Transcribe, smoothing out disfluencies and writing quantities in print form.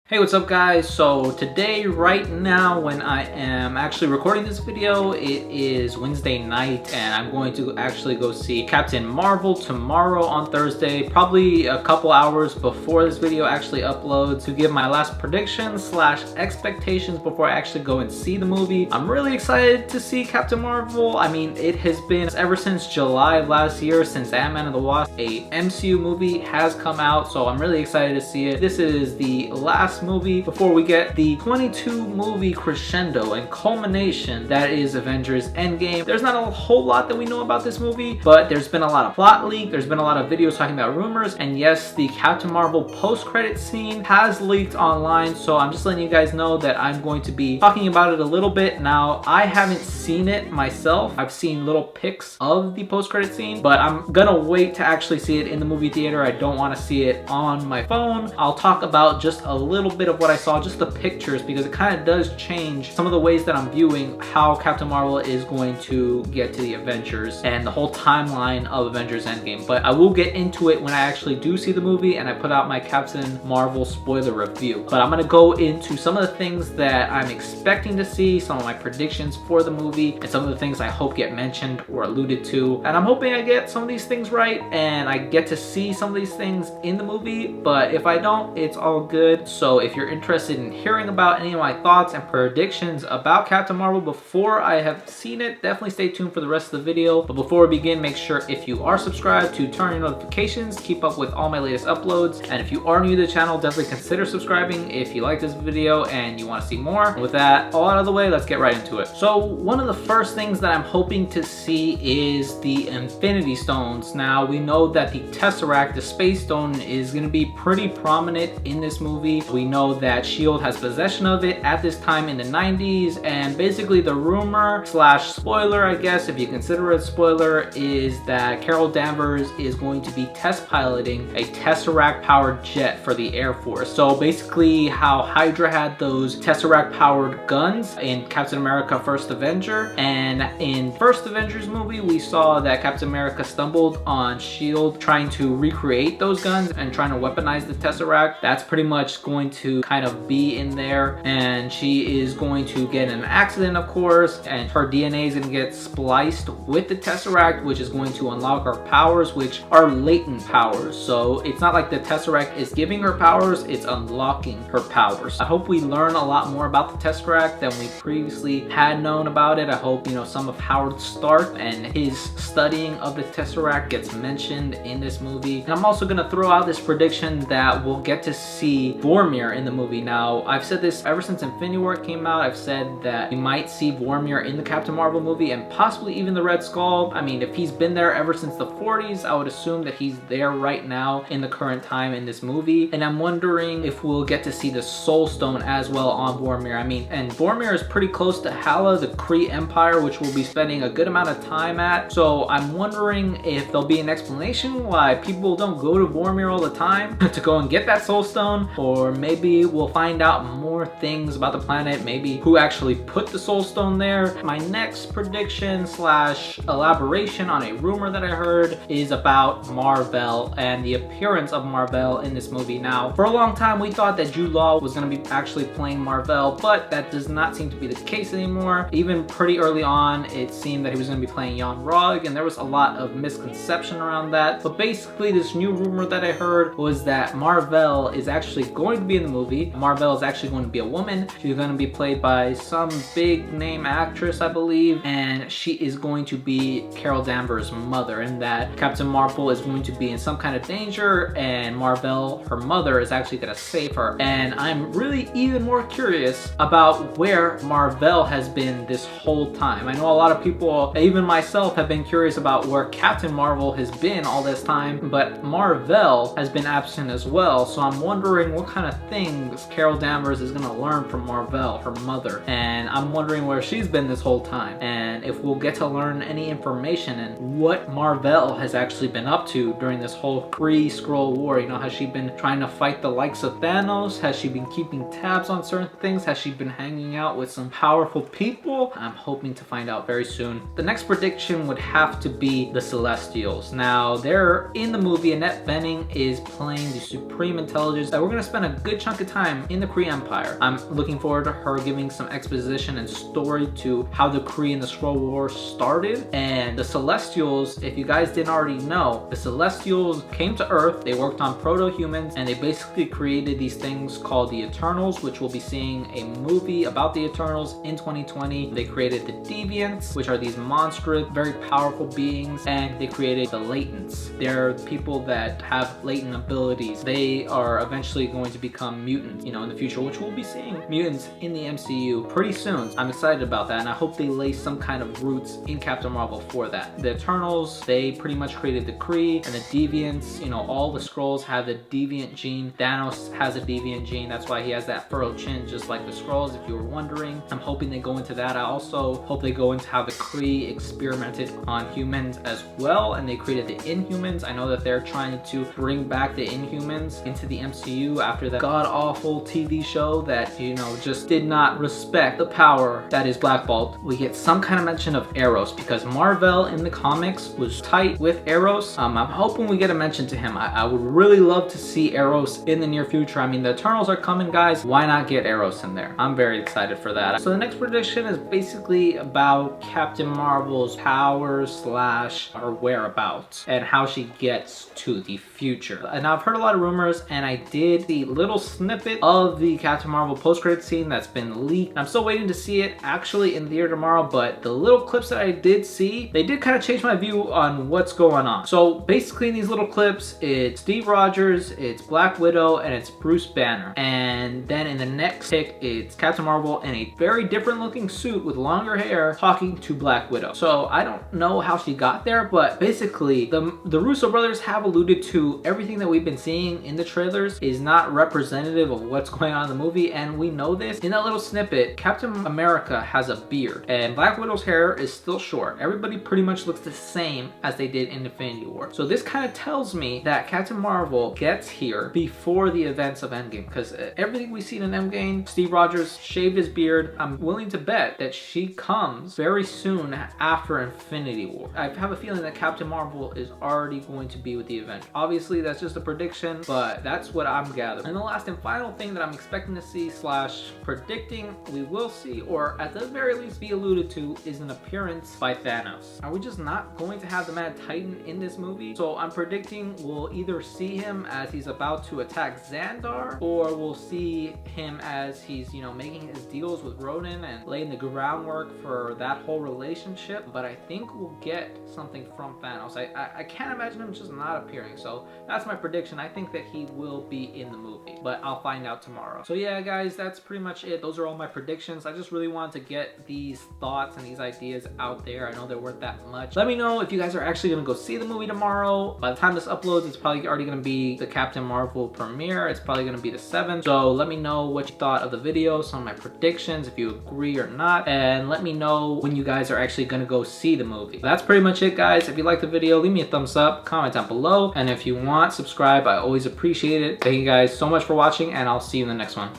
Hey, what's up guys? So today, right now, when I am actually recording this video, it is Wednesday night and I'm going to actually go see Captain Marvel tomorrow on Thursday, probably a couple hours before this video actually uploads, to give my last predictions slash expectations before I actually go and see the movie. I'm really excited to see Captain Marvel. I mean, it has been ever since July of last year, since Ant-Man and the Wasp, a MCU movie has come out, so I'm really excited to see it. This is the last movie before we get the 22 movie crescendo and culmination that is Avengers Endgame. There's not a whole lot that we know about this movie, but there's been a lot of plot leak, there's been a lot of videos talking about rumors, and yes, the Captain Marvel post-credit scene has leaked online, so I'm just letting you guys know that I'm going to be talking about it a little bit. Now, I haven't seen it myself. I've seen little pics of the post-credit scene, but I'm gonna wait to actually see it in the movie theater. I don't want to see it on my phone. I'll talk about just a little bit of what I saw, just the pictures, because it kind of does change some of the ways that I'm viewing how Captain Marvel is going to get to the Avengers and the whole timeline of Avengers Endgame. But I will get into it when I actually do see the movie and I put out my Captain Marvel spoiler review. But I'm going to go into some of the things that I'm expecting to see, some of my predictions for the movie, and some of the things I hope get mentioned or alluded to. And I'm hoping I get some of these things right and I get to see some of these things in the movie, but if I don't, it's all good. So if you're interested in hearing about any of my thoughts and predictions about Captain Marvel before I have seen it, definitely stay tuned for the rest of the video. But before we begin, make sure if you are subscribed to turn on your notifications, keep up with all my latest uploads. And if you are new to the channel, definitely consider subscribing if you like this video and you want to see more. And with that all out of the way, let's get right into it. So one of the first things that I'm hoping to see is the Infinity Stones. Now, we know that the Tesseract, the Space Stone, is going to be pretty prominent in this movie. We know that S.H.I.E.L.D. has possession of it at this time in the 90s, and basically the rumor slash spoiler, I guess if you consider it a spoiler, is that Carol Danvers is going to be test piloting a Tesseract powered jet for the Air Force. So basically how Hydra had those Tesseract powered guns in Captain America First Avenger, and in First Avengers movie we saw that Captain America stumbled on S.H.I.E.L.D. trying to recreate those guns and trying to weaponize the Tesseract. That's pretty much going to kind of be in there, and she is going to get in an accident, of course, and her DNA is going to get spliced with the Tesseract, which is going to unlock her powers, which are latent powers. So it's not like the Tesseract is giving her powers, it's unlocking her powers. I hope we learn a lot more about the Tesseract than we previously had known about it. I hope, you know, some of Howard Stark and his studying of the Tesseract gets mentioned in this movie. And I'm also going to throw out this prediction that we'll get to see Vormir in the movie. Now, I've said this ever since Infinity War came out. I've said that we might see Vormir in the Captain Marvel movie and possibly even the Red Skull. I mean, if he's been there ever since the 40s, I would assume that he's there right now in the current time in this movie. And I'm wondering if we'll get to see the Soul Stone as well on Vormir. I mean, and Vormir is pretty close to Hala, the Kree Empire, which we'll be spending a good amount of time at. So I'm wondering if there'll be an explanation why people don't go to Vormir all the time to go and get that Soul Stone, or maybe we'll find out more things about the planet, maybe who actually put the Soul Stone there. My next prediction slash elaboration on a rumor that I heard is about Mar-Vell and the appearance of Mar-Vell in this movie. Now, for a long time we thought that Jude Law was going to be actually playing Mar-Vell, but that does not seem to be the case anymore. Even pretty early on, it seemed that he was going to be playing Jan Rog, and there was a lot of misconception around that. But basically, this new rumor that I heard was that Mar-Vell is actually going to be in the movie. Mar-Vell is actually going to be a woman. She's going to be played by some big name actress, I believe, and she is going to be Carol Danvers' mother, and that Captain Marvel is going to be in some kind of danger and Mar-Vell, her mother, is actually going to save her. And I'm really even more curious about where Mar-Vell has been this whole time. I know a lot of people, even myself, have been curious about where Captain Marvel has been all this time, but Mar-Vell has been absent as well. So I'm wondering what kind of things Carol Danvers is going to learn from Mar-Vell, her mother, and I'm wondering where she's been this whole time, and if we'll get to learn any information and what Mar-Vell has actually been up to during this whole Kree-Skrull war. You know, has she been trying to fight the likes of Thanos? Has she been keeping tabs on certain things? Has she been hanging out with some powerful people? I'm hoping to find out very soon. The next prediction would have to be the Celestials. Now, they're in the movie. Annette Bening is playing the Supreme Intelligence. We're going to spend a good good chunk of time in the Kree Empire. I'm looking forward to her giving some exposition and story to how the Kree and the Skrull War started. And the Celestials, if you guys didn't already know, the Celestials came to Earth, they worked on proto-humans, and they basically created these things called the Eternals, which we'll be seeing a movie about the Eternals in 2020. They created the Deviants, which are these monstrous, very powerful beings, and they created the Latents. They're people that have latent abilities. They are eventually going to become mutants, you know, in the future, which we'll be seeing mutants in the MCU pretty soon. I'm excited about that, and I hope they lay some kind of roots in Captain Marvel for that. The Eternals, they pretty much created the Kree, and the Deviants, you know, all the Skrulls have the Deviant gene. Thanos has a Deviant gene. That's why he has that furrowed chin, just like the Skrulls, if you were wondering. I'm hoping they go into that. I also hope they go into how the Kree experimented on humans as well, and they created the Inhumans. I know that they're trying to bring back the Inhumans into the MCU after that god-awful TV show that, you know, just did not respect the power that is Black Bolt. We get some kind of mention of Eros because Marvel in the comics was tight with Eros. I'm hoping we get a mention to him. I would really love to see Eros in the near future. I mean, the Eternals are coming, guys. Why not get Eros in there? I'm very excited for that. So the next prediction is basically about Captain Marvel's powers slash her whereabouts and how she gets to the future. And I've heard a lot of rumors, and I did the little snippet of the Captain Marvel post-credit scene that's been leaked. I'm still waiting to see it actually in theater tomorrow, but the little clips that I did see, they did kind of change my view on what's going on. So basically in these little clips, it's Steve Rogers, it's Black Widow, and it's Bruce Banner. And then in the next pic, it's Captain Marvel in a very different looking suit with longer hair talking to Black Widow. So I don't know how she got there, but basically the Russo brothers have alluded to everything that we've been seeing in the trailers is not representative of what's going on in the movie, and we know this. In that little snippet, Captain America has a beard, and Black Widow's hair is still short. Everybody pretty much looks the same as they did in Infinity War. So this kind of tells me that Captain Marvel gets here before the events of Endgame, because everything we see in Endgame, Steve Rogers shaved his beard. I'm willing to bet that she comes very soon after Infinity War. I have a feeling that Captain Marvel is already going to be with the Avengers. Obviously, that's just a prediction, but that's what I'm gathering. And the last and final thing that I'm expecting to see slash predicting we will see, or at the very least be alluded to, is an appearance by Thanos. Are we just not going to have the Mad Titan in this movie? So I'm predicting we'll either see him as he's about to attack Xandar, or we'll see him as he's, you know, making his deals with Ronan and laying the groundwork for that whole relationship. But I think we'll get something from Thanos. I can't imagine him just not appearing. So that's my prediction. I think that he will be in the movie, but I'll find out tomorrow. So yeah, guys, that's pretty much it. Those are all my predictions. I just really wanted to get these thoughts and these ideas out there. I know there weren't that much. Let me know if you guys are actually gonna go see the movie tomorrow. By the time this uploads, it's probably already gonna be the Captain Marvel premiere. It's probably gonna be the 7th. So let me know what you thought of the video, some of my predictions, if you agree or not, and let me know when you guys are actually gonna go see the movie. That's pretty much it, guys. If you liked the video, leave me a thumbs up, comment down below, and if you want, subscribe. I always appreciate it. Thank you guys so much for watching, and I'll see you in the next one.